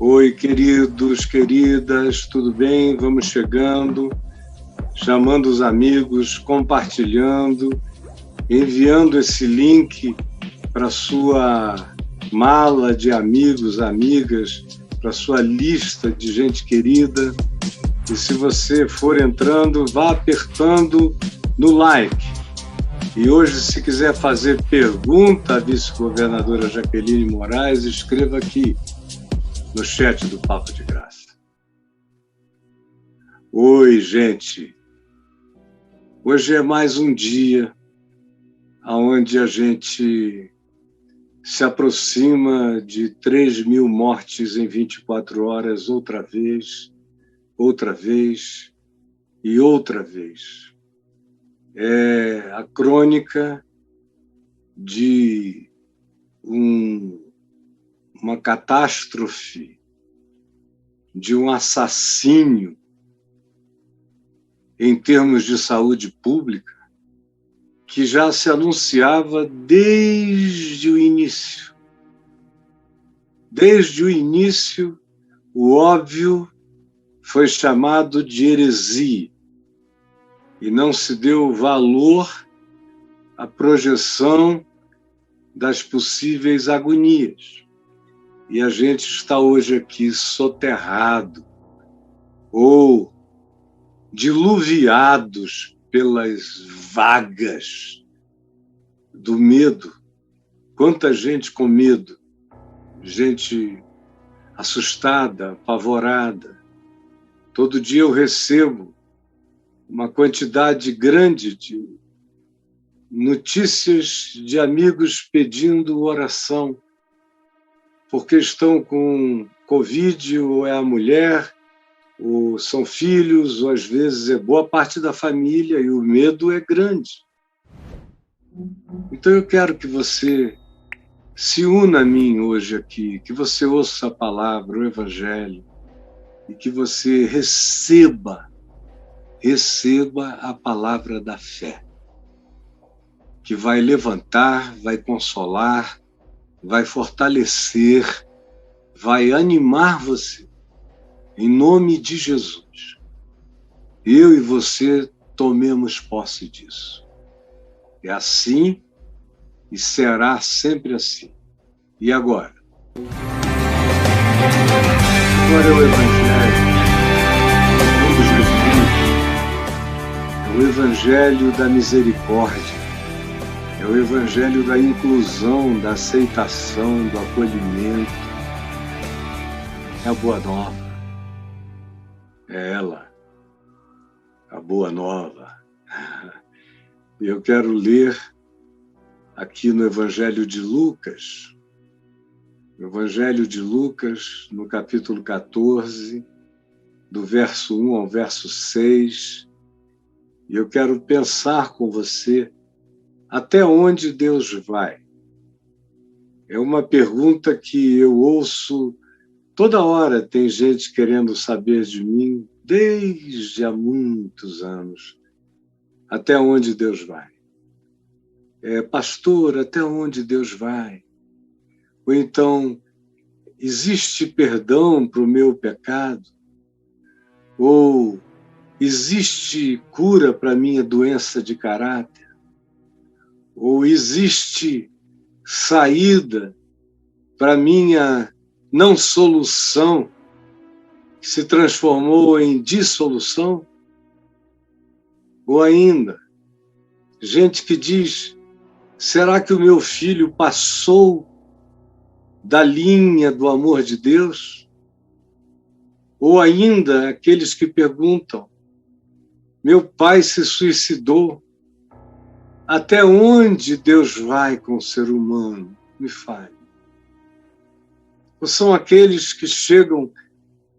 Oi, queridos, queridas, tudo bem? Vamos chegando, chamando os amigos, compartilhando, enviando esse link para sua mala de amigos, amigas, para sua lista de gente querida. E se você for entrando, vá apertando no like. E hoje, se quiser fazer pergunta à vice-governadora Jaqueline Moraes, escreva aqui no chat do Papo de Graça. Oi, gente. Hoje é mais um dia onde a gente se aproxima de 3.000 mortes em 24 horas, outra vez e outra vez. É a crônica de uma catástrofe, de um assassínio em termos de saúde pública, que já se anunciava desde o início. Desde o início, o óbvio foi chamado de heresia, e não se deu valor à projeção das possíveis agonias. E a gente está hoje aqui soterrado ou diluviados pelas vagas do medo. Quanta gente com medo, gente assustada, apavorada. Todo dia eu recebo uma quantidade grande de notícias de amigos pedindo oração, porque estão com Covid, ou é a mulher, ou são filhos, ou às vezes é boa parte da família, e o medo é grande. Então eu quero que você se una a mim hoje aqui, que você ouça a palavra, o Evangelho, e que você receba a palavra da fé, que vai levantar, vai consolar, vai fortalecer, vai animar você, em nome de Jesus. Eu e você tomemos posse disso. É assim e será sempre assim. E agora? Agora é o Evangelho, segundo Jesus, é o Evangelho da misericórdia, é o Evangelho da inclusão, da aceitação, do acolhimento. É a Boa Nova. É ela, a Boa Nova. E eu quero ler aqui no Evangelho de Lucas, no capítulo 14, do verso 1 ao verso 6, e eu quero pensar com você até onde Deus vai. É uma pergunta que eu ouço toda hora, tem gente querendo saber de mim desde há muitos anos. Até onde Deus vai? Pastor, até onde Deus vai? Ou então, existe perdão para o meu pecado? Ou existe cura para a minha doença de caráter? Ou existe saída para a minha não solução, que se transformou em dissolução? Ou ainda, gente que diz, será que o meu filho passou da linha do amor de Deus? Ou ainda, aqueles que perguntam, meu pai se suicidou, até onde Deus vai com o ser humano? Me fale. Ou são aqueles que chegam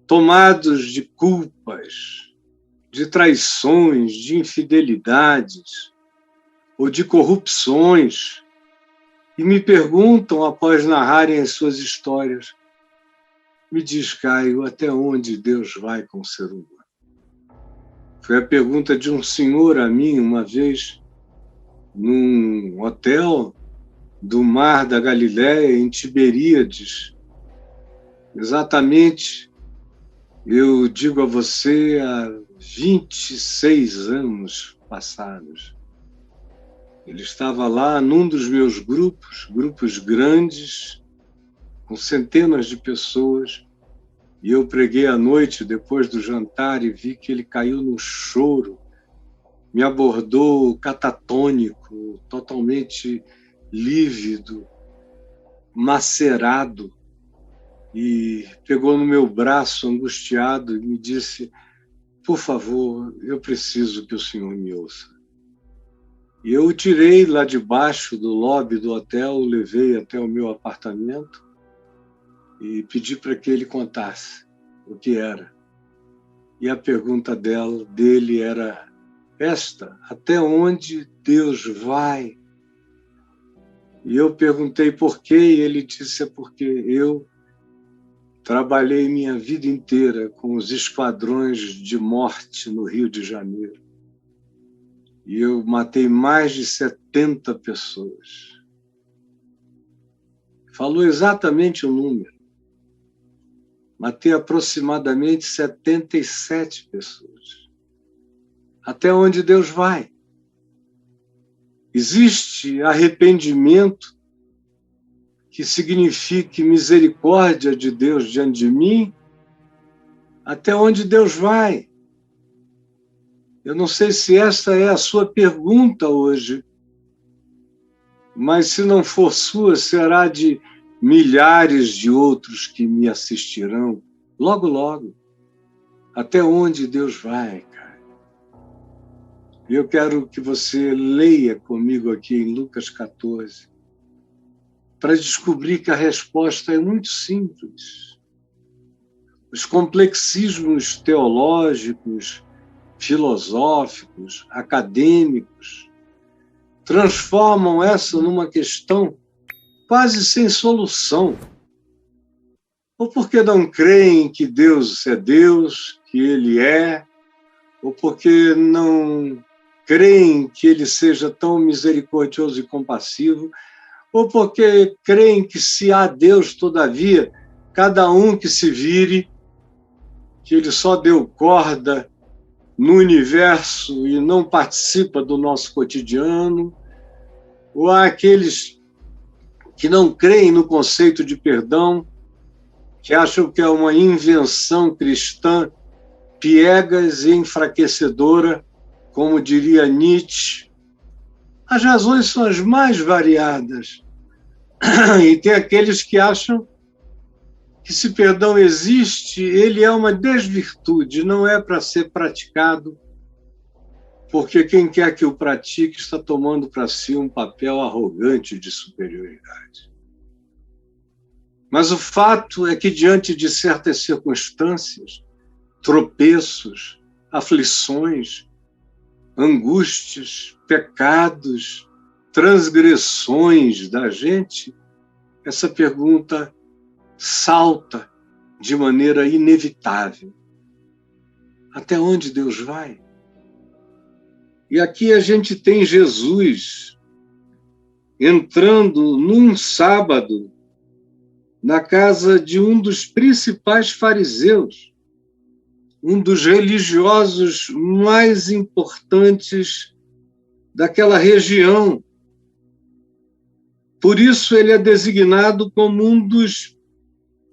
tomados de culpas, de traições, de infidelidades ou de corrupções, e me perguntam, após narrarem as suas histórias, me diz, Caio, até onde Deus vai com o ser humano? Foi a pergunta de um senhor a mim, uma vez, num hotel do Mar da Galileia, em Tiberíades, Exatamente, eu digo a você, há 26 anos passados. Ele estava lá num dos meus grupos grandes, com centenas de pessoas, e eu preguei à noite, depois do jantar, e vi que ele caiu num choro, me abordou catatônico, totalmente lívido, macerado, e pegou no meu braço, angustiado, e me disse: por favor, eu preciso que o senhor me ouça. E eu o tirei lá de baixo do lobby do hotel, o levei até o meu apartamento e pedi para que ele contasse o que era. E a pergunta dele era esta: até onde Deus vai? E eu perguntei por quê, e ele disse: é porque eu trabalhei minha vida inteira com os esquadrões de morte no Rio de Janeiro. E eu matei mais de 70 pessoas. Falou exatamente o número. Matei aproximadamente 77 pessoas. Até onde Deus vai? Existe arrependimento que signifique misericórdia de Deus diante de mim? Até onde Deus vai? Eu não sei se essa é a sua pergunta hoje, mas se não for sua, será de milhares de outros que me assistirão logo, logo. Até onde Deus vai, cara? E eu quero que você leia comigo aqui em Lucas 14, para descobrir que a resposta é muito simples. Os complexismos teológicos, filosóficos, acadêmicos, transformam essa numa questão quase sem solução. Ou porque não creem que Deus é Deus, que Ele é, ou porque não creem que Ele seja tão misericordioso e compassivo, ou porque creem que se há Deus, todavia, cada um que se vire, que Ele só deu corda no universo e não participa do nosso cotidiano, ou há aqueles que não creem no conceito de perdão, que acham que é uma invenção cristã piegas e enfraquecedora, como diria Nietzsche. As razões são as mais variadas. E tem aqueles que acham que se perdão existe, ele é uma desvirtude, não é para ser praticado, porque quem quer que o pratique está tomando para si um papel arrogante de superioridade. Mas o fato é que, diante de certas circunstâncias, tropeços, aflições, angústias, pecados, transgressões da gente, essa pergunta salta de maneira inevitável. Até onde Deus vai? E aqui a gente tem Jesus entrando num sábado na casa de um dos principais fariseus, um dos religiosos mais importantes daquela região. Por isso ele é designado como um dos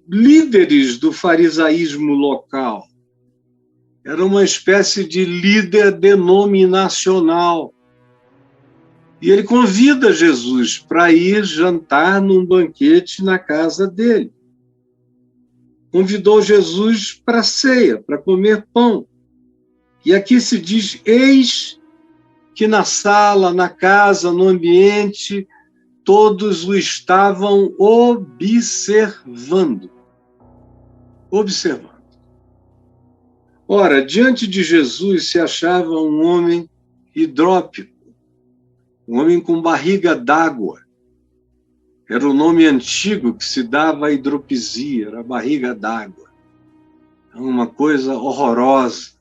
líderes do farisaísmo local. Era uma espécie de líder denominacional. E ele convida Jesus para ir jantar num banquete na casa dele. Convidou Jesus para a ceia, para comer pão. E aqui se diz: eis que na sala, na casa, no ambiente, todos o estavam observando. Observando. Ora, diante de Jesus se achava um homem hidrópico, um homem com barriga d'água. Era o nome antigo que se dava à hidropisia, era a barriga d'água. Uma coisa horrorosa,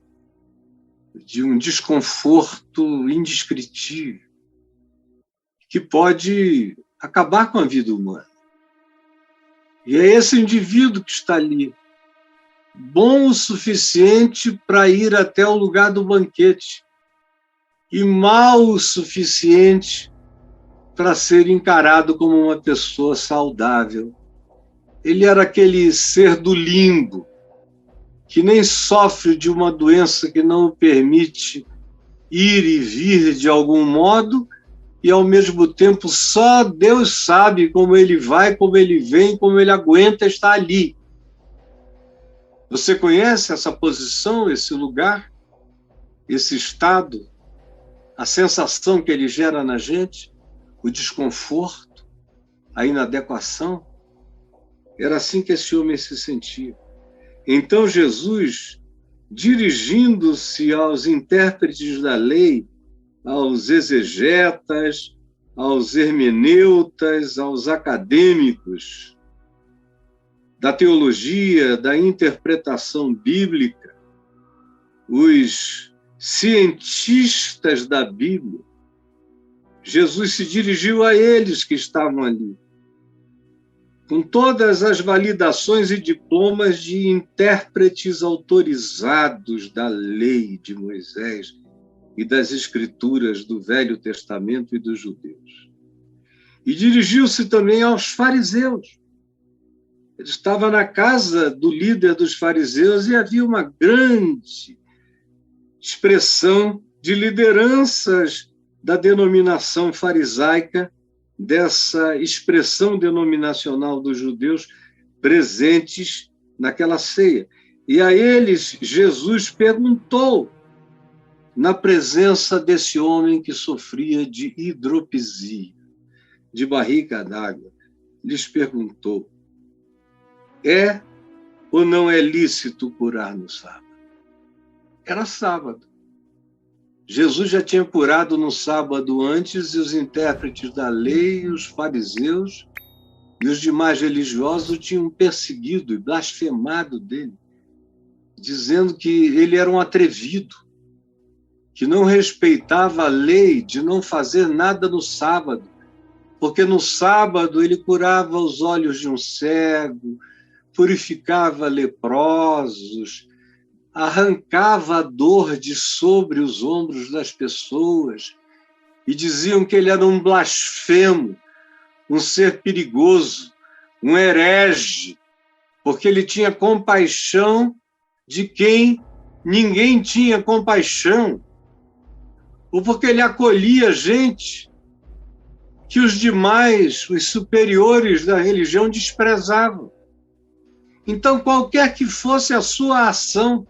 de um desconforto indescritível, que pode acabar com a vida humana. E é esse indivíduo que está ali, bom o suficiente para ir até o lugar do banquete e mau o suficiente para ser encarado como uma pessoa saudável. Ele era aquele ser do limbo, que nem sofre de uma doença que não o permite ir e vir de algum modo, e ao mesmo tempo só Deus sabe como ele vai, como ele vem, como ele aguenta estar ali. Você conhece essa posição, esse lugar, esse estado, a sensação que ele gera na gente, o desconforto, a inadequação? Era assim que esse homem se sentia. Então Jesus, dirigindo-se aos intérpretes da lei, aos exegetas, aos hermeneutas, aos acadêmicos da teologia, da interpretação bíblica, os cientistas da Bíblia, Jesus se dirigiu a eles que estavam ali, com todas as validações e diplomas de intérpretes autorizados da lei de Moisés e das escrituras do Velho Testamento e dos judeus. E dirigiu-se também aos fariseus. Ele estava na casa do líder dos fariseus e havia uma grande expressão de lideranças da denominação farisaica, dessa expressão denominacional dos judeus presentes naquela ceia. E a eles Jesus perguntou, na presença desse homem que sofria de hidropisia, de barriga d'água, lhes perguntou: é ou não é lícito curar no sábado? Era sábado. Jesus já tinha curado no sábado antes, e os intérpretes da lei, os fariseus e os demais religiosos o tinham perseguido e blasfemado dele, dizendo que ele era um atrevido, que não respeitava a lei de não fazer nada no sábado, porque no sábado ele curava os olhos de um cego, purificava leprosos, arrancava a dor de sobre os ombros das pessoas, e diziam que ele era um blasfemo, um ser perigoso, um herege, porque ele tinha compaixão de quem ninguém tinha compaixão, ou porque ele acolhia gente que os demais, os superiores da religião, desprezavam. Então, qualquer que fosse a sua ação,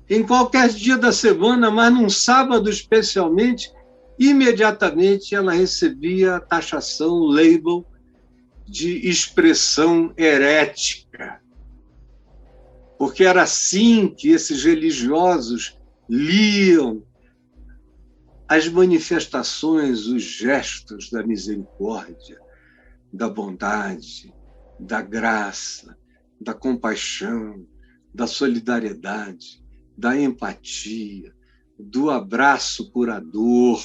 em qualquer dia da semana, mas num sábado especialmente, imediatamente ela recebia a taxação, o label de expressão herética. Porque era assim que esses religiosos liam as manifestações, os gestos da misericórdia, da bondade, da graça, da compaixão, da solidariedade, da empatia, do abraço curador,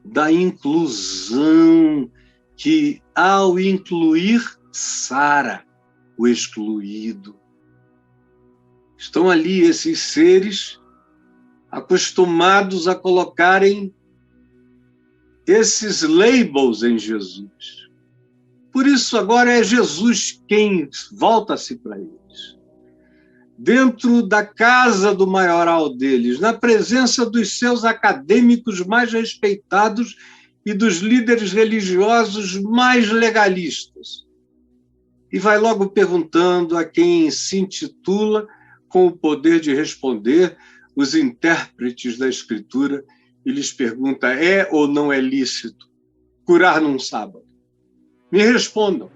da inclusão, que, ao incluir, sara o excluído. Estão ali esses seres acostumados a colocarem esses labels em Jesus. Por isso, agora é Jesus quem volta-se para eles. Dentro da casa do maioral deles, na presença dos seus acadêmicos mais respeitados e dos líderes religiosos mais legalistas. E vai logo perguntando a quem se intitula com o poder de responder, os intérpretes da Escritura, e lhes pergunta: é ou não é lícito curar num sábado? Me respondam.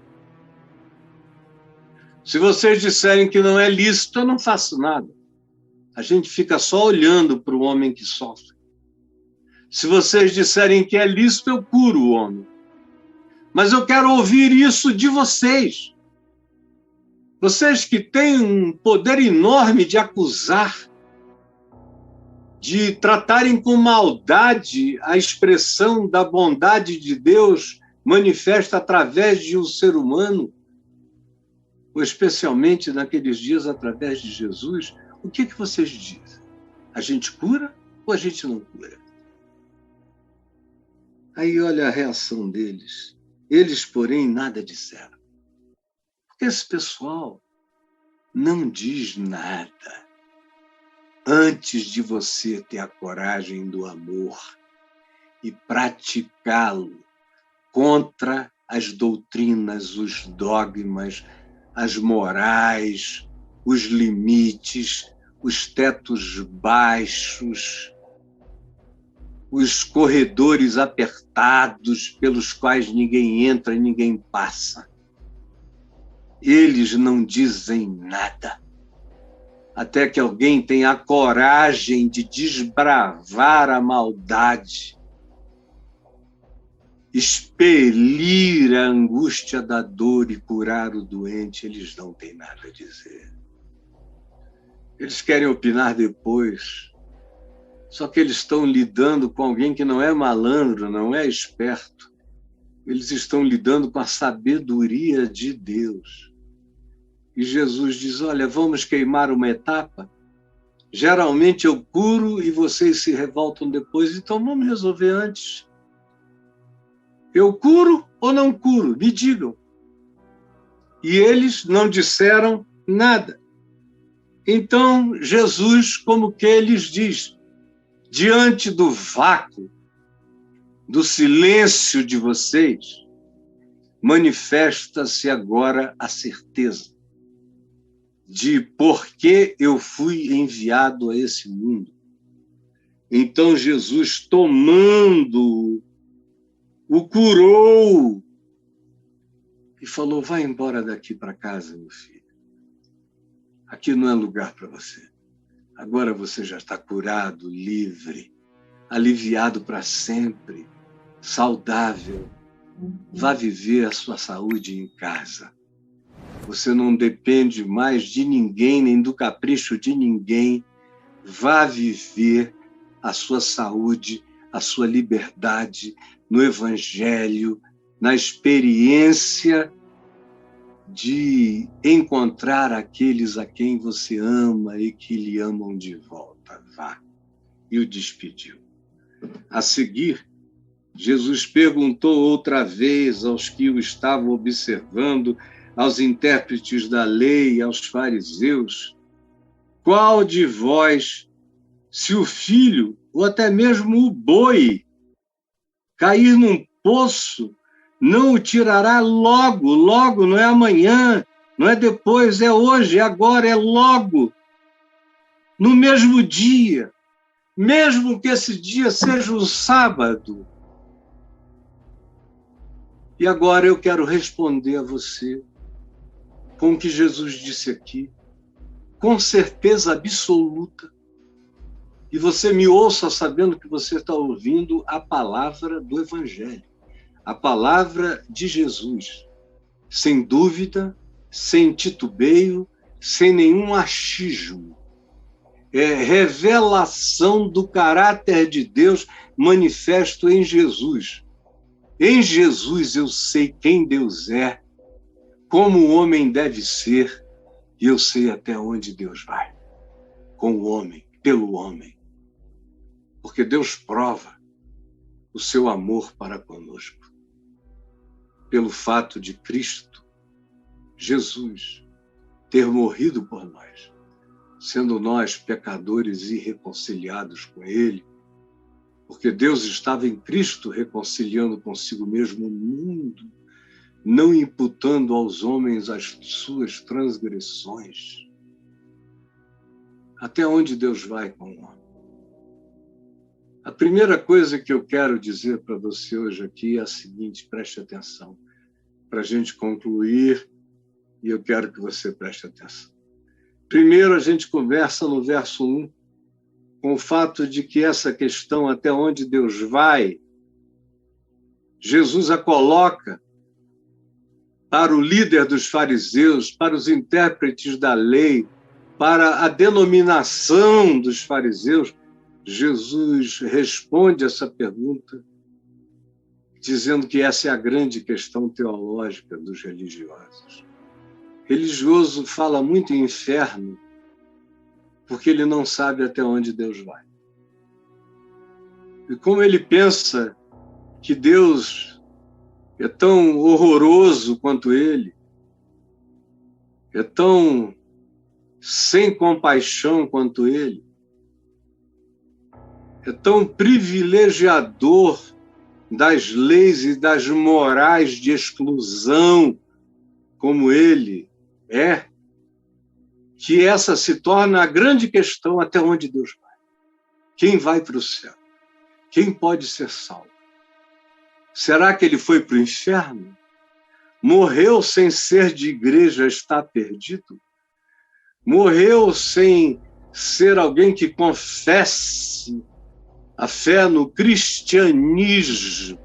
Se vocês disserem que não é lícito, eu não faço nada. A gente fica só olhando para o homem que sofre. Se vocês disserem que é lícito, eu curo o homem. Mas eu quero ouvir isso de vocês. Vocês que têm um poder enorme de acusar, de tratarem com maldade a expressão da bondade de Deus manifesta através de um ser humano, ou especialmente naqueles dias através de Jesus, o que vocês dizem? A gente cura ou a gente não cura? Aí olha a reação deles. Eles, porém, nada disseram. Porque esse pessoal não diz nada antes de você ter a coragem do amor e praticá-lo contra as doutrinas, os dogmas, as morais, os limites, os tetos baixos, os corredores apertados pelos quais ninguém entra e ninguém passa. Eles não dizem nada, até que alguém tenha a coragem de desbravar a maldade, expelir a angústia da dor e curar o doente. Eles não têm nada a dizer. Eles querem opinar depois, só que eles estão lidando com alguém que não é malandro, não é esperto. Eles estão lidando com a sabedoria de Deus. E Jesus diz, olha, vamos queimar uma etapa? Geralmente eu curo e vocês se revoltam depois, então vamos resolver antes. Eu curo ou não curo? Me digam. E eles não disseram nada. Então Jesus, como que lhes diz, diante do vácuo, do silêncio de vocês, manifesta-se agora a certeza de por que eu fui enviado a esse mundo. Então Jesus, tomando-o, o curou e falou, vai embora daqui para casa, meu filho. Aqui não é lugar para você. Agora você já está curado, livre, aliviado para sempre, saudável. Vá viver a sua saúde em casa. Você não depende mais de ninguém, nem do capricho de ninguém. Vá viver a sua saúde, a sua liberdade no Evangelho, na experiência de encontrar aqueles a quem você ama e que lhe amam de volta. Vá. E o despediu. A seguir, Jesus perguntou outra vez aos que o estavam observando, aos intérpretes da lei, aos fariseus, qual de vós, se o filho, ou até mesmo o boi, cair num poço, não o tirará logo, logo, não é amanhã, não é depois, é hoje, é agora, é logo, no mesmo dia, mesmo que esse dia seja um sábado. E agora eu quero responder a você com o que Jesus disse aqui, com certeza absoluta. E você me ouça sabendo que você está ouvindo a palavra do Evangelho, a palavra de Jesus, sem dúvida, sem titubeio, sem nenhum achismo. É revelação do caráter de Deus manifesto em Jesus. Em Jesus eu sei quem Deus é, como o homem deve ser, e eu sei até onde Deus vai, com o homem, pelo homem. Porque Deus prova o seu amor para conosco, pelo fato de Cristo, Jesus, ter morrido por nós, sendo nós pecadores irreconciliados com Ele, porque Deus estava em Cristo reconciliando consigo mesmo o mundo, não imputando aos homens as suas transgressões. Até onde Deus vai com o homem? A primeira coisa que eu quero dizer para você hoje aqui é a seguinte, preste atenção, para a gente concluir, e eu quero que você preste atenção. Primeiro, a gente conversa no verso 1, com o fato de que essa questão, até onde Deus vai, Jesus a coloca para o líder dos fariseus, para os intérpretes da lei, para a denominação dos fariseus. Jesus responde essa pergunta dizendo que essa é a grande questão teológica dos religiosos. religioso fala muito em inferno porque ele não sabe até onde Deus vai. E como ele pensa que Deus é tão horroroso quanto ele, é tão sem compaixão quanto ele, é tão privilegiador das leis e das morais de exclusão como ele é, que essa se torna a grande questão até onde Deus vai. Quem vai para o céu? Quem pode ser salvo? Será que ele foi para o inferno? Morreu sem ser de igreja, está perdido? Morreu sem ser alguém que confesse a fé no cristianismo?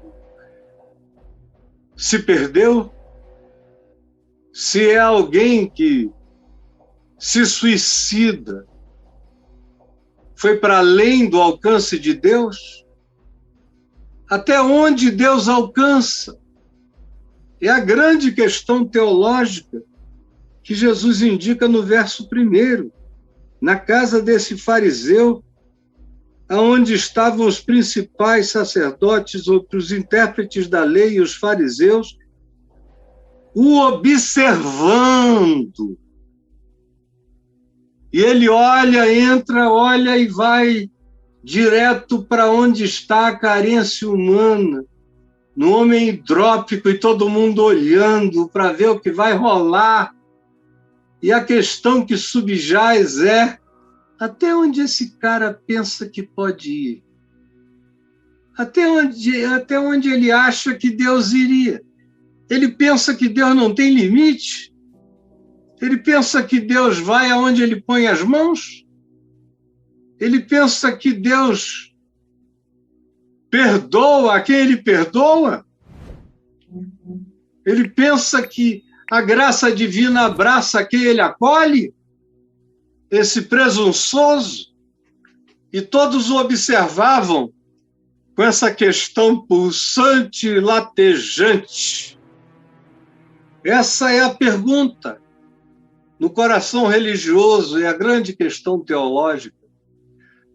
Se perdeu? Se é alguém que se suicida, foi para além do alcance de Deus? Até onde Deus alcança? É a grande questão teológica que Jesus indica no verso 1. Na casa desse fariseu, aonde estavam os principais sacerdotes, os intérpretes da lei e os fariseus, o observando. E ele olha, entra, olha e vai direto para onde está a carência humana, no homem hidrópico, e todo mundo olhando para ver o que vai rolar. E a questão que subjaz é: até onde esse cara pensa que pode ir? Até onde ele acha que Deus iria? Ele pensa que Deus não tem limite? Ele pensa que Deus vai aonde ele põe as mãos? Ele pensa que Deus perdoa a quem ele perdoa? Ele pensa que a graça divina abraça quem ele acolhe? Esse presunçoso? E todos o observavam com essa questão pulsante, latejante. Essa é a pergunta no coração religioso, é a grande questão teológica.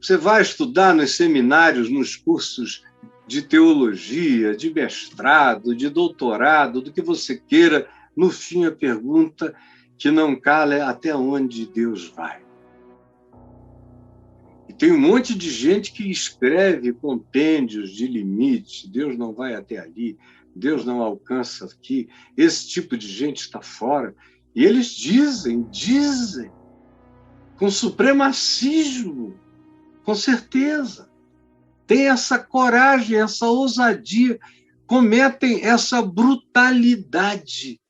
Você vai estudar nos seminários, nos cursos de teologia, de mestrado, de doutorado, do que você queira, no fim a pergunta que não cala é: até onde Deus vai? E tem um monte de gente que escreve compêndios de limite: Deus não vai até ali, Deus não alcança aqui, esse tipo de gente está fora. E eles dizem, com supremacismo, com certeza, tem essa coragem, essa ousadia, cometem essa brutalidade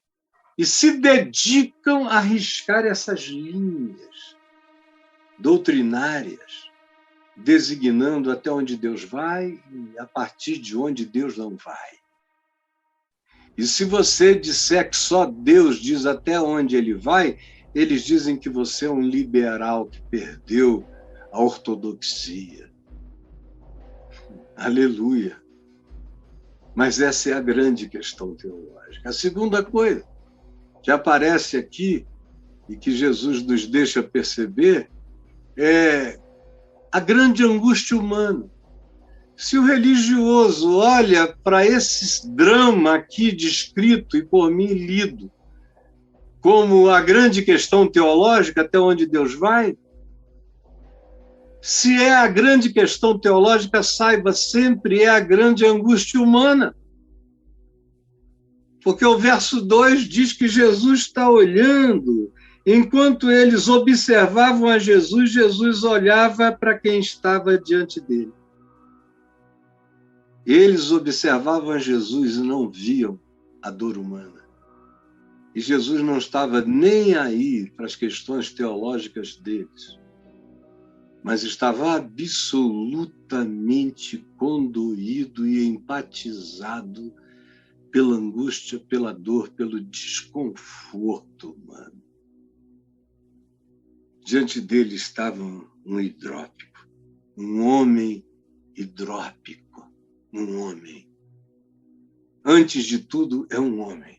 e se dedicam a riscar essas linhas doutrinárias, designando até onde Deus vai e a partir de onde Deus não vai. E se você disser que só Deus diz até onde ele vai, eles dizem que você é um liberal que perdeu a ortodoxia. Aleluia! Mas essa é a grande questão teológica. A segunda coisa que aparece aqui e que Jesus nos deixa perceber é a grande angústia humana. Se o religioso olha para esse drama aqui descrito e por mim lido como a grande questão teológica, até onde Deus vai, se é a grande questão teológica, saiba, sempre é a grande angústia humana. Porque o verso 2 diz que Jesus está olhando. Enquanto eles observavam a Jesus, Jesus olhava para quem estava diante dele. Eles observavam a Jesus e não viam a dor humana. E Jesus não estava nem aí para as questões teológicas deles, mas estava absolutamente condoído e empatizado pela angústia, pela dor, pelo desconforto humano. Diante dele estava um hidrópico, um homem hidrópico. Um homem. Antes de tudo, é um homem.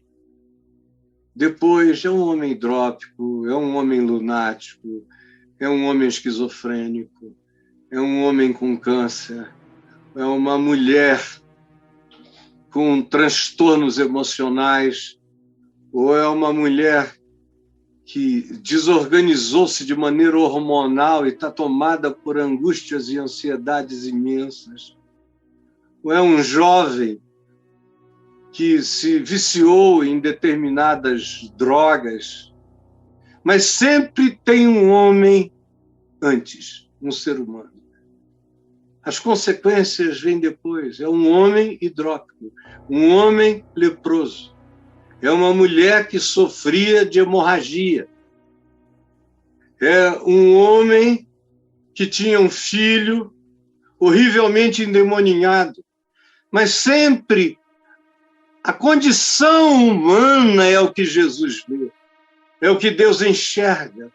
Depois é um homem hidrópico, é um homem lunático, é um homem esquizofrênico, é um homem com câncer, é uma mulher com transtornos emocionais, ou é uma mulher que desorganizou-se de maneira hormonal e está tomada por angústias e ansiedades imensas, ou é um jovem que se viciou em determinadas drogas, mas sempre tem um homem antes, um ser humano. As consequências vêm depois. É um homem hidrópico, um homem leproso, é uma mulher que sofria de hemorragia, é um homem que tinha um filho horrivelmente endemoninhado, mas sempre a condição humana é o que Jesus vê, é o que Deus enxerga.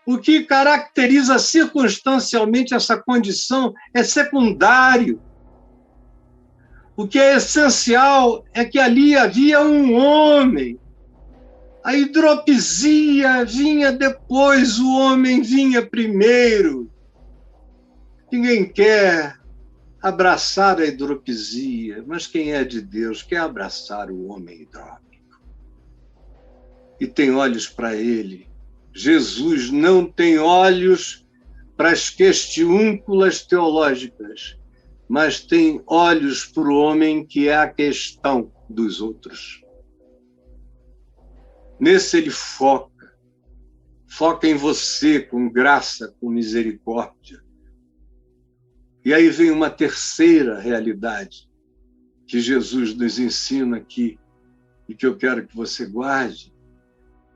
O que caracteriza circunstancialmente essa condição é secundário. O que é essencial é que ali havia um homem. A hidropisia vinha depois, o homem vinha primeiro. Ninguém quer abraçar a hidropisia, mas quem é de Deus quer abraçar o homem hidrópico. E tem olhos para ele. Jesus não tem olhos para as questiúnculas teológicas, mas tem olhos para o homem que é a questão dos outros. Nesse ele foca em você com graça, com misericórdia. E aí vem uma terceira realidade que Jesus nos ensina aqui e que eu quero que você guarde,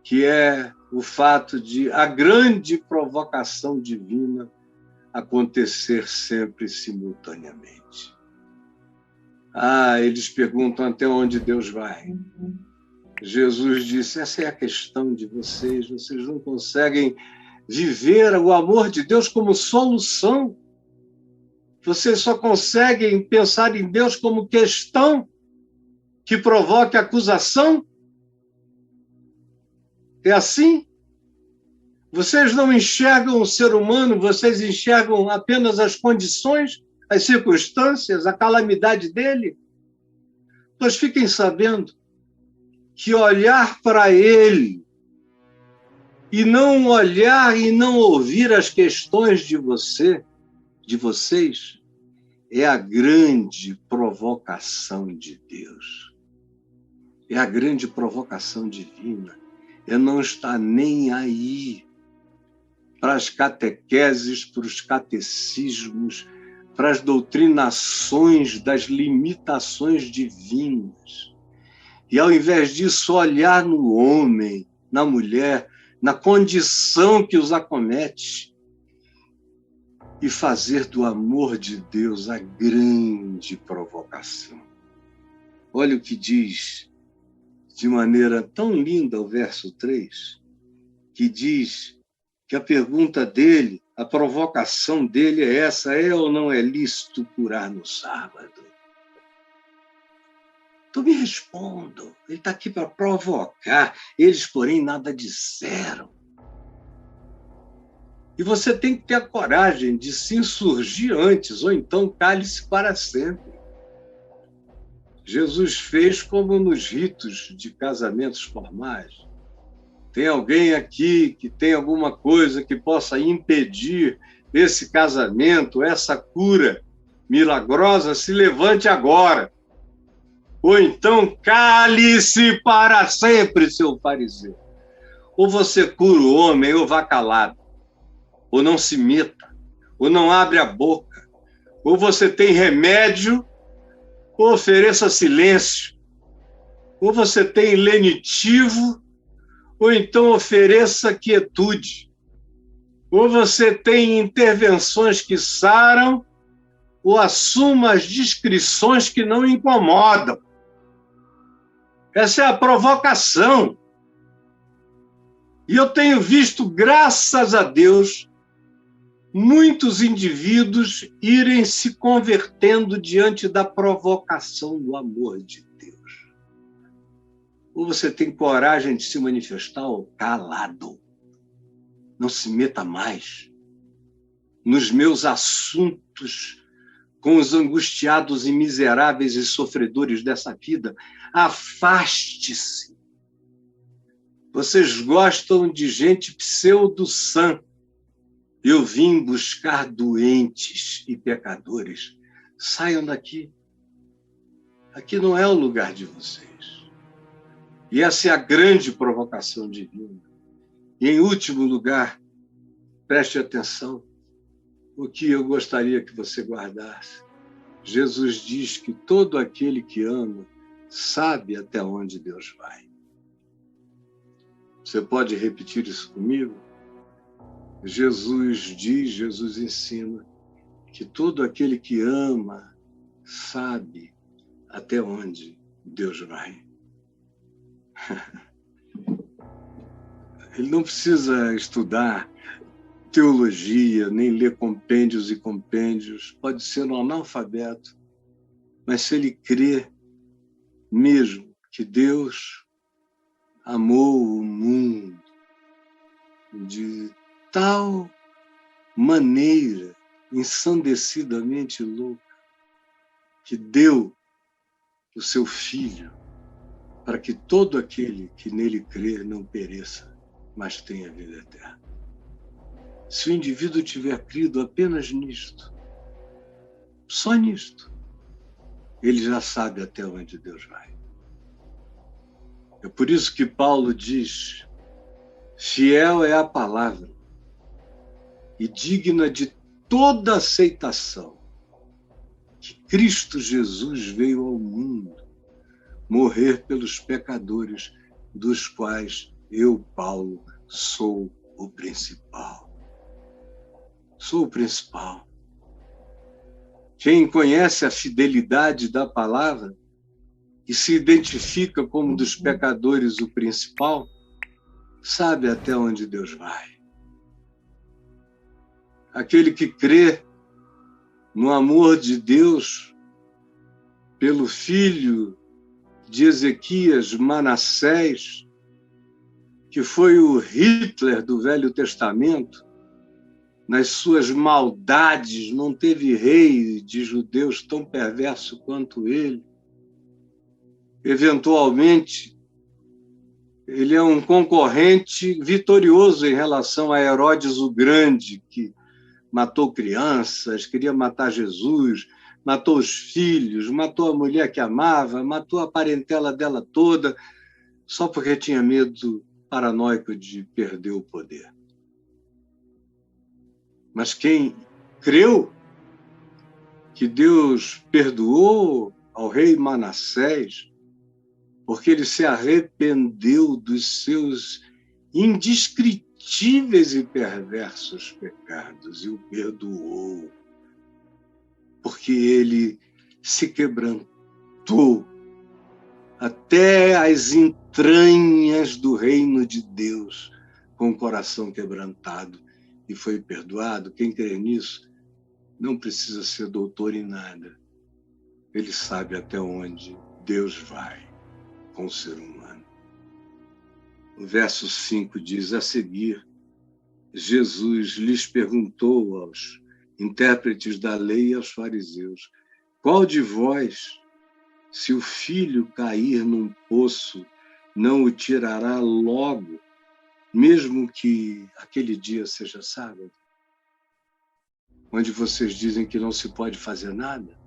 que é o fato de a grande provocação divina acontecer sempre simultaneamente. Eles perguntam até onde Deus vai. Jesus disse, essa é a questão de vocês não conseguem viver o amor de Deus como solução. Vocês só conseguem pensar em Deus como questão que provoque acusação. É assim? Vocês não enxergam o ser humano, vocês enxergam apenas as condições, as circunstâncias, a calamidade dele. Pois fiquem sabendo que olhar para ele e não olhar e não ouvir as questões de vocês, é a grande provocação de Deus. É a grande provocação divina. É não estar nem aí para as catequeses, para os catecismos, para as doutrinações das limitações divinas. E, ao invés disso, olhar no homem, na mulher, na condição que os acomete e fazer do amor de Deus a grande provocação. Olha o que diz de maneira tão linda o verso 3, que diz que a pergunta dele, a provocação dele é essa, é ou não é lícito curar no sábado? Então me respondam, ele está aqui para provocar, eles, porém, nada disseram. E você tem que ter a coragem de se insurgir antes, ou então cale-se para sempre. Jesus fez como nos ritos de casamentos formais. Tem alguém aqui que tem alguma coisa que possa impedir esse casamento, essa cura milagrosa? Se levante agora. Ou então cale-se para sempre, seu fariseu. Ou você cura o homem, ou vá calado. Ou não se meta, ou não abre a boca. Ou você tem remédio, ou ofereça silêncio. Ou você tem lenitivo, ou então ofereça quietude. Ou você tem intervenções que saram, ou assuma as discrições que não incomodam. Essa é a provocação. E eu tenho visto, graças a Deus, muitos indivíduos irem se convertendo diante da provocação do amor de Deus. ou você tem coragem de se manifestar calado. Não se meta mais nos meus assuntos com os angustiados e miseráveis e sofredores dessa vida. Afaste-se. Vocês gostam de gente pseudo-sã. Eu vim buscar doentes e pecadores. Saiam daqui. Aqui não é o lugar de vocês. E essa é a grande provocação divina. E, em último lugar, preste atenção, o que eu gostaria que você guardasse. Jesus diz que todo aquele que ama sabe até onde Deus vai. Você pode repetir isso comigo? Jesus diz, Jesus ensina que todo aquele que ama sabe até onde Deus vai. Ele não precisa estudar teologia, nem ler compêndios e compêndios. Pode ser um analfabeto, mas se ele crê mesmo que Deus amou o mundo de tal maneira ensandecidamente louca que deu o seu Filho para que todo aquele que nele crer não pereça, mas tenha vida eterna. Se o indivíduo tiver crido apenas nisto, só nisto, ele já sabe até onde Deus vai. É por isso que Paulo diz: fiel é a palavra e digna de toda aceitação que Cristo Jesus veio ao mundo morrer pelos pecadores, dos quais eu, Paulo, sou o principal. Sou o principal. Quem conhece a fidelidade da palavra e se identifica como dos pecadores o principal, sabe até onde Deus vai. Aquele que crê no amor de Deus pelo filho de Ezequias, Manassés, que foi o Hitler do Velho Testamento, nas suas maldades, não teve rei de judeus tão perverso quanto ele. Eventualmente, ele é um concorrente vitorioso em relação a Herodes o Grande, que matou crianças, queria matar Jesus, matou os filhos, matou a mulher que amava, matou a parentela dela toda, só porque tinha medo paranoico de perder o poder. Mas quem creu que Deus perdoou ao rei Manassés, porque ele se arrependeu dos seus indescritíveis e perversos pecados e o perdoou, porque ele se quebrantou até as entranhas do reino de Deus, com o coração quebrantado, e foi perdoado. Quem crê nisso não precisa ser doutor em nada. Ele sabe até onde Deus vai com o ser humano. O verso 5 diz: a seguir, Jesus lhes perguntou aos intérpretes da lei e aos fariseus: qual de vós, se o filho cair num poço, não o tirará logo, mesmo que aquele dia seja sábado? Onde vocês dizem que não se pode fazer nada?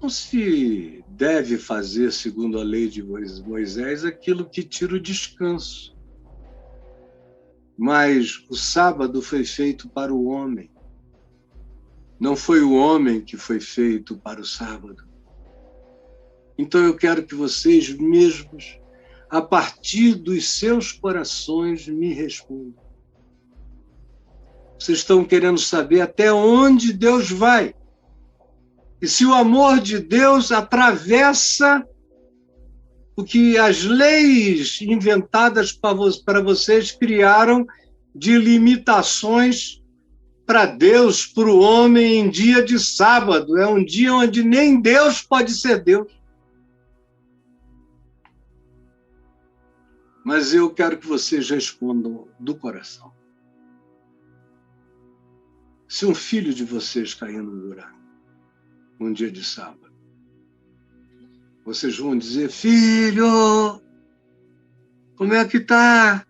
Não se deve fazer, segundo a lei de Moisés, aquilo que tira o descanso. Mas o sábado foi feito para o homem. Não foi o homem que foi feito para o sábado. Então eu quero que vocês mesmos, a partir dos seus corações, me respondam. Vocês estão querendo saber até onde Deus vai. E se o amor de Deus atravessa o que as leis inventadas para vocês criaram de limitações para Deus, para o homem, em dia de sábado. É um dia onde nem Deus pode ser Deus. Mas eu quero que vocês respondam do coração. Se um filho de vocês cair no buraco, um dia de sábado, vocês vão dizer: filho, como é que tá?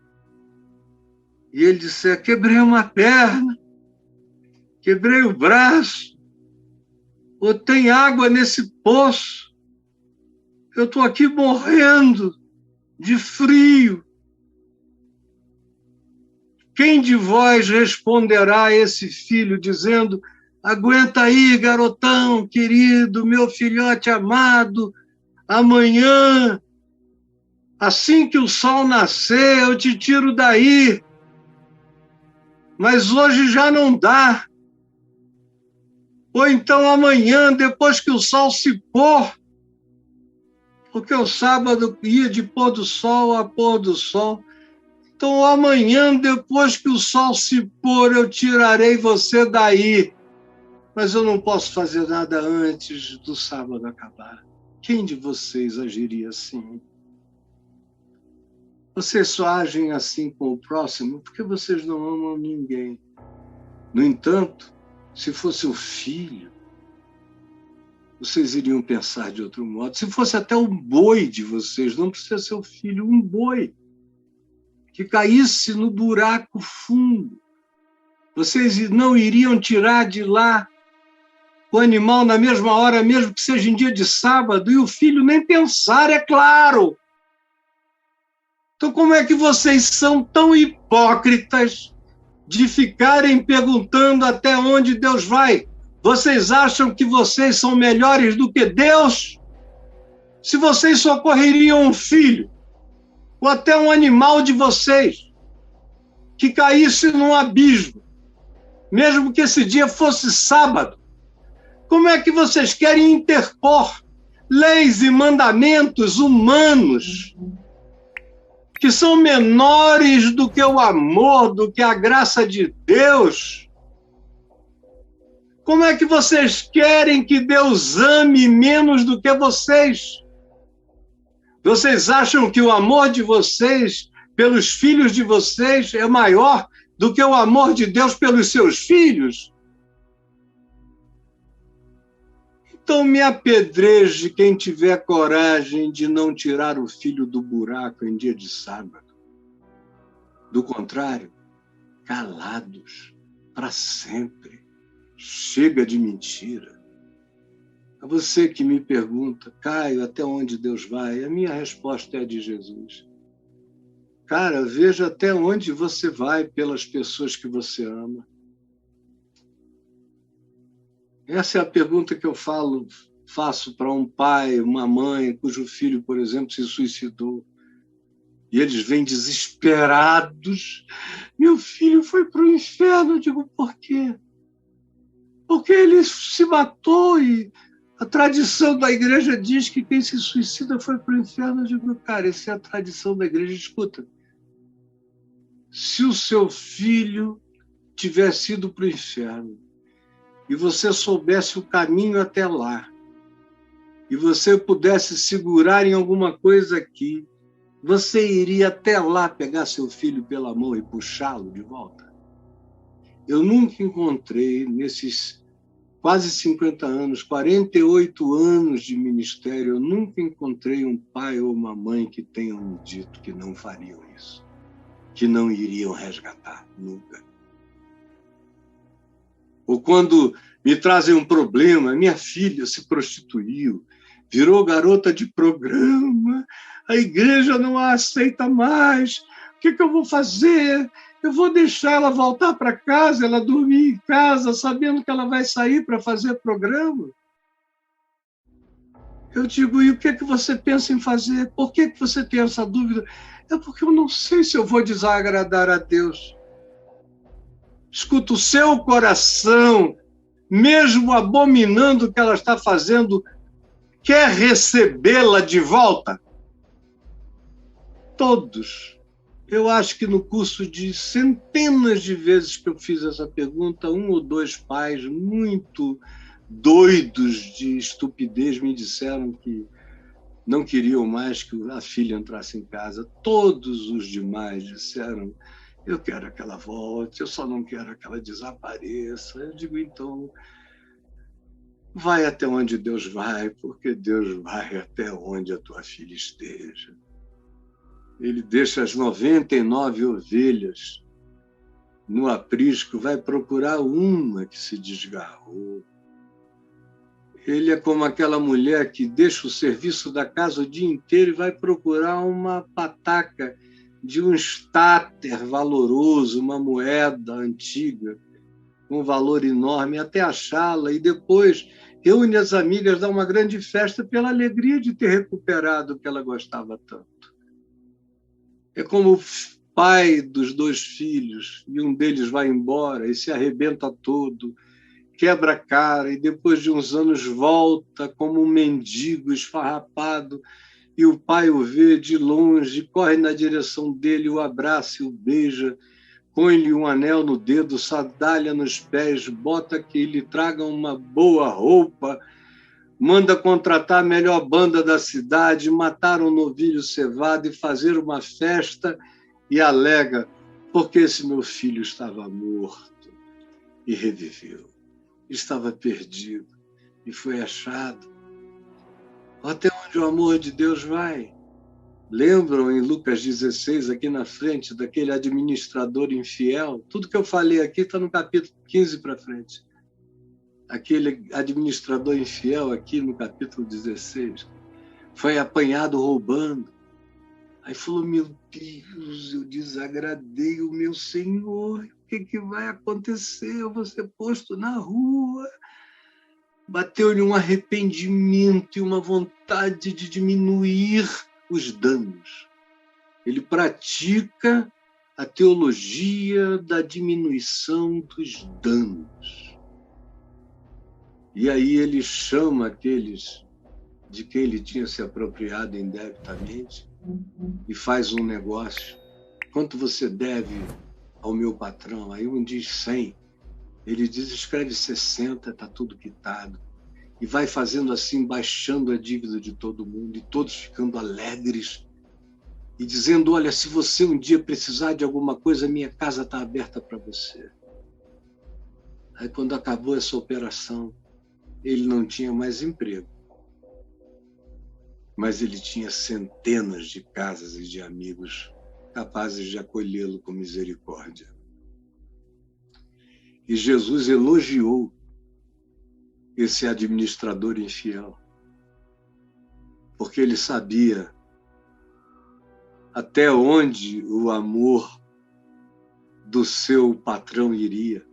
E ele disser: quebrei uma perna, quebrei o braço, ou tem água nesse poço, eu estou aqui morrendo de frio. Quem de vós responderá a esse filho dizendo: aguenta aí, garotão querido, meu filhote amado, amanhã, assim que o sol nascer, eu te tiro daí, mas hoje já não dá. Ou então amanhã, depois que o sol se pôr, porque o sábado ia de pôr do sol a pôr do sol. Então amanhã, depois que o sol se pôr, eu tirarei você daí. Mas eu não posso fazer nada antes do sábado acabar. Quem de vocês agiria assim? Vocês só agem assim com o próximo porque vocês não amam ninguém. No entanto, se fosse um filho, vocês iriam pensar de outro modo. Se fosse até um boi de vocês, não precisa ser o filho, um boi, que caísse no buraco fundo, vocês não iriam tirar de lá o animal na mesma hora, mesmo que seja em dia de sábado, e o filho nem pensar, é claro. Então, como é que vocês são tão hipócritas de ficarem perguntando até onde Deus vai? Vocês acham que vocês são melhores do que Deus? Se vocês socorreriam um filho, ou até um animal de vocês, que caísse num abismo, mesmo que esse dia fosse sábado, como é que vocês querem interpor leis e mandamentos humanos que são menores do que o amor, do que a graça de Deus? Como é que vocês querem que Deus ame menos do que vocês? Vocês acham que o amor de vocês pelos filhos de vocês é maior do que o amor de Deus pelos seus filhos? Então me apedreje quem tiver coragem de não tirar o filho do buraco em dia de sábado. Do contrário, calados para sempre. Chega de mentira. A você que me pergunta: Caio, até onde Deus vai? A minha resposta é a de Jesus. Cara, veja até onde você vai pelas pessoas que você ama. Essa é a pergunta que eu faço para um pai, uma mãe, cujo filho, por exemplo, se suicidou. E eles vêm desesperados. Meu filho foi para o inferno. Eu digo: por quê? Porque ele se matou e a tradição da igreja diz que quem se suicida foi para o inferno. Eu digo: cara, essa é a tradição da igreja. Escuta, se o seu filho tivesse ido para o inferno e você soubesse o caminho até lá, e você pudesse segurar em alguma coisa aqui, você iria até lá pegar seu filho pela mão e puxá-lo de volta? Eu nunca encontrei, nesses quase 50 anos, 48 anos de ministério, eu nunca encontrei um pai ou uma mãe que tenham me dito que não fariam isso, que não iriam resgatar, nunca. Ou quando me trazem um problema: minha filha se prostituiu, virou garota de programa, a igreja não a aceita mais, o que eu vou fazer? Eu vou deixar ela voltar para casa, ela dormir em casa, sabendo que ela vai sair para fazer programa? Eu digo: e o que você pensa em fazer? Por que você tem essa dúvida? É porque eu não sei se eu vou desagradar a Deus. Escuta, o seu coração, mesmo abominando o que ela está fazendo, quer recebê-la de volta? Todos. Eu acho que no curso de centenas de vezes que eu fiz essa pergunta, um ou dois pais muito doidos de estupidez me disseram que não queriam mais que a filha entrasse em casa. Todos os demais disseram: eu quero que ela volte, eu só não quero que ela desapareça. Eu digo: então, vai até onde Deus vai, porque Deus vai até onde a tua filha esteja. Ele deixa as 99 ovelhas no aprisco, vai procurar uma que se desgarrou. Ele é como aquela mulher que deixa o serviço da casa o dia inteiro e vai procurar uma pataca de um estáter valoroso, uma moeda antiga, com um valor enorme, até achá-la, e depois reúne as amigas, dá uma grande festa pela alegria de ter recuperado o que ela gostava tanto. É como o pai dos 2 filhos, e um deles vai embora e se arrebenta todo, quebra a cara, e depois de uns anos volta como um mendigo esfarrapado, e o pai o vê de longe, corre na direção dele, o abraça e o beija, põe-lhe um anel no dedo, sandália nos pés, bota que lhe traga uma boa roupa, manda contratar a melhor banda da cidade, matar um novilho cevado e fazer uma festa, e alega: porque esse meu filho estava morto e reviveu. Estava perdido e foi achado. Até onde o amor de Deus vai? Lembram em Lucas 16, aqui na frente, daquele administrador infiel? Tudo que eu falei aqui está no capítulo 15 para frente. Aquele administrador infiel aqui no capítulo 16 foi apanhado roubando. Aí falou: meu Deus, eu desagradei o meu Senhor, o que vai acontecer? Eu vou ser posto na rua. Bateu-lhe um arrependimento e uma vontade de diminuir os danos. Ele pratica a teologia da diminuição dos danos. E aí ele chama aqueles de quem ele tinha se apropriado indebitamente e faz um negócio. Quanto você deve ao meu patrão? Aí um diz 100. Ele diz: escreve 60, está tudo quitado. E vai fazendo assim, baixando a dívida de todo mundo, e todos ficando alegres, e dizendo: olha, se você um dia precisar de alguma coisa, minha casa está aberta para você. Aí quando acabou essa operação, ele não tinha mais emprego, mas ele tinha centenas de casas e de amigos capazes de acolhê-lo com misericórdia. E Jesus elogiou esse administrador infiel, porque ele sabia até onde o amor do seu patrão iria,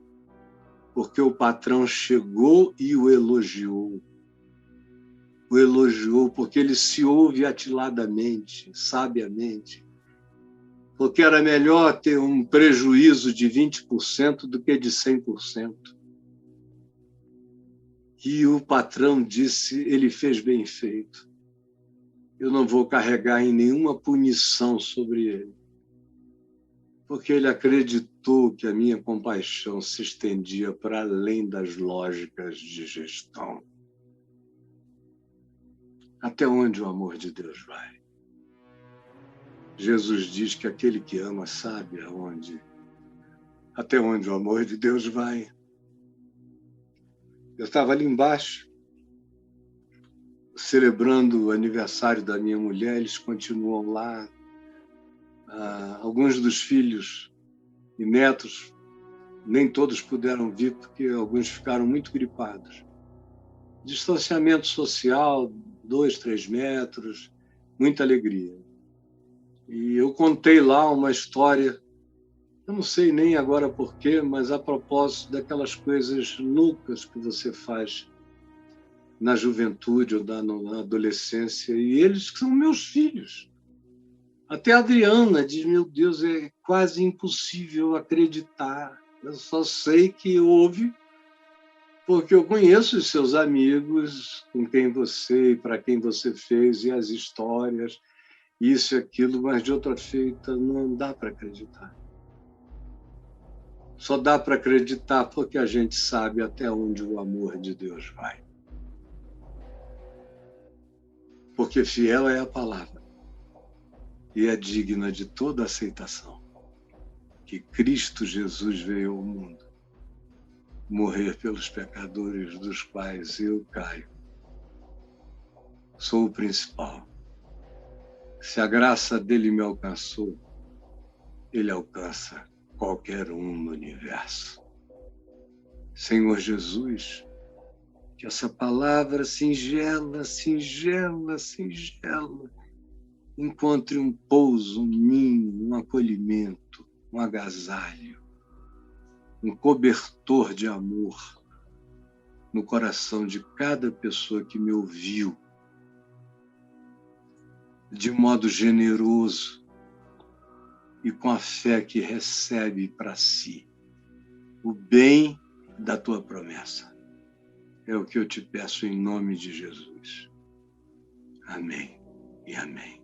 porque o patrão chegou e o elogiou. O elogiou porque ele se ouve atiladamente, sabiamente, porque era melhor ter um prejuízo de 20% do que de 100%. E o patrão disse: ele fez bem feito. Eu não vou carregar em nenhuma punição sobre ele, porque ele acreditou que a minha compaixão se estendia para além das lógicas de gestão. Até onde o amor de Deus vai? Jesus diz que aquele que ama sabe até onde o amor de Deus vai. Eu estava ali embaixo, celebrando o aniversário da minha mulher, eles continuam lá. Alguns dos filhos e netos, nem todos puderam vir, porque alguns ficaram muito gripados. Distanciamento social, 2, 3 metros, muita alegria. E eu contei lá uma história, eu não sei nem agora porquê, mas a propósito daquelas coisas loucas que você faz na juventude ou na adolescência, e eles que são meus filhos. Até a Adriana diz: meu Deus, é quase impossível acreditar. Eu só sei que houve, porque eu conheço os seus amigos, com quem você e para quem você fez, e as histórias, isso e aquilo, mas de outra feita não dá para acreditar. Só dá para acreditar porque a gente sabe até onde o amor de Deus vai. porque fiel é a palavra e é digna de toda aceitação, que Cristo Jesus veio ao mundo morrer pelos pecadores dos quais eu, Caio, sou o principal. Se a graça dele me alcançou, ele alcança qualquer um no universo. Senhor Jesus, que essa palavra singela, singela, singela, encontre um pouso, um ninho, um acolhimento, um agasalho, um cobertor de amor no coração de cada pessoa que me ouviu, de modo generoso e com a fé que recebe para si o bem da tua promessa. É o que eu te peço em nome de Jesus. Amém e amém.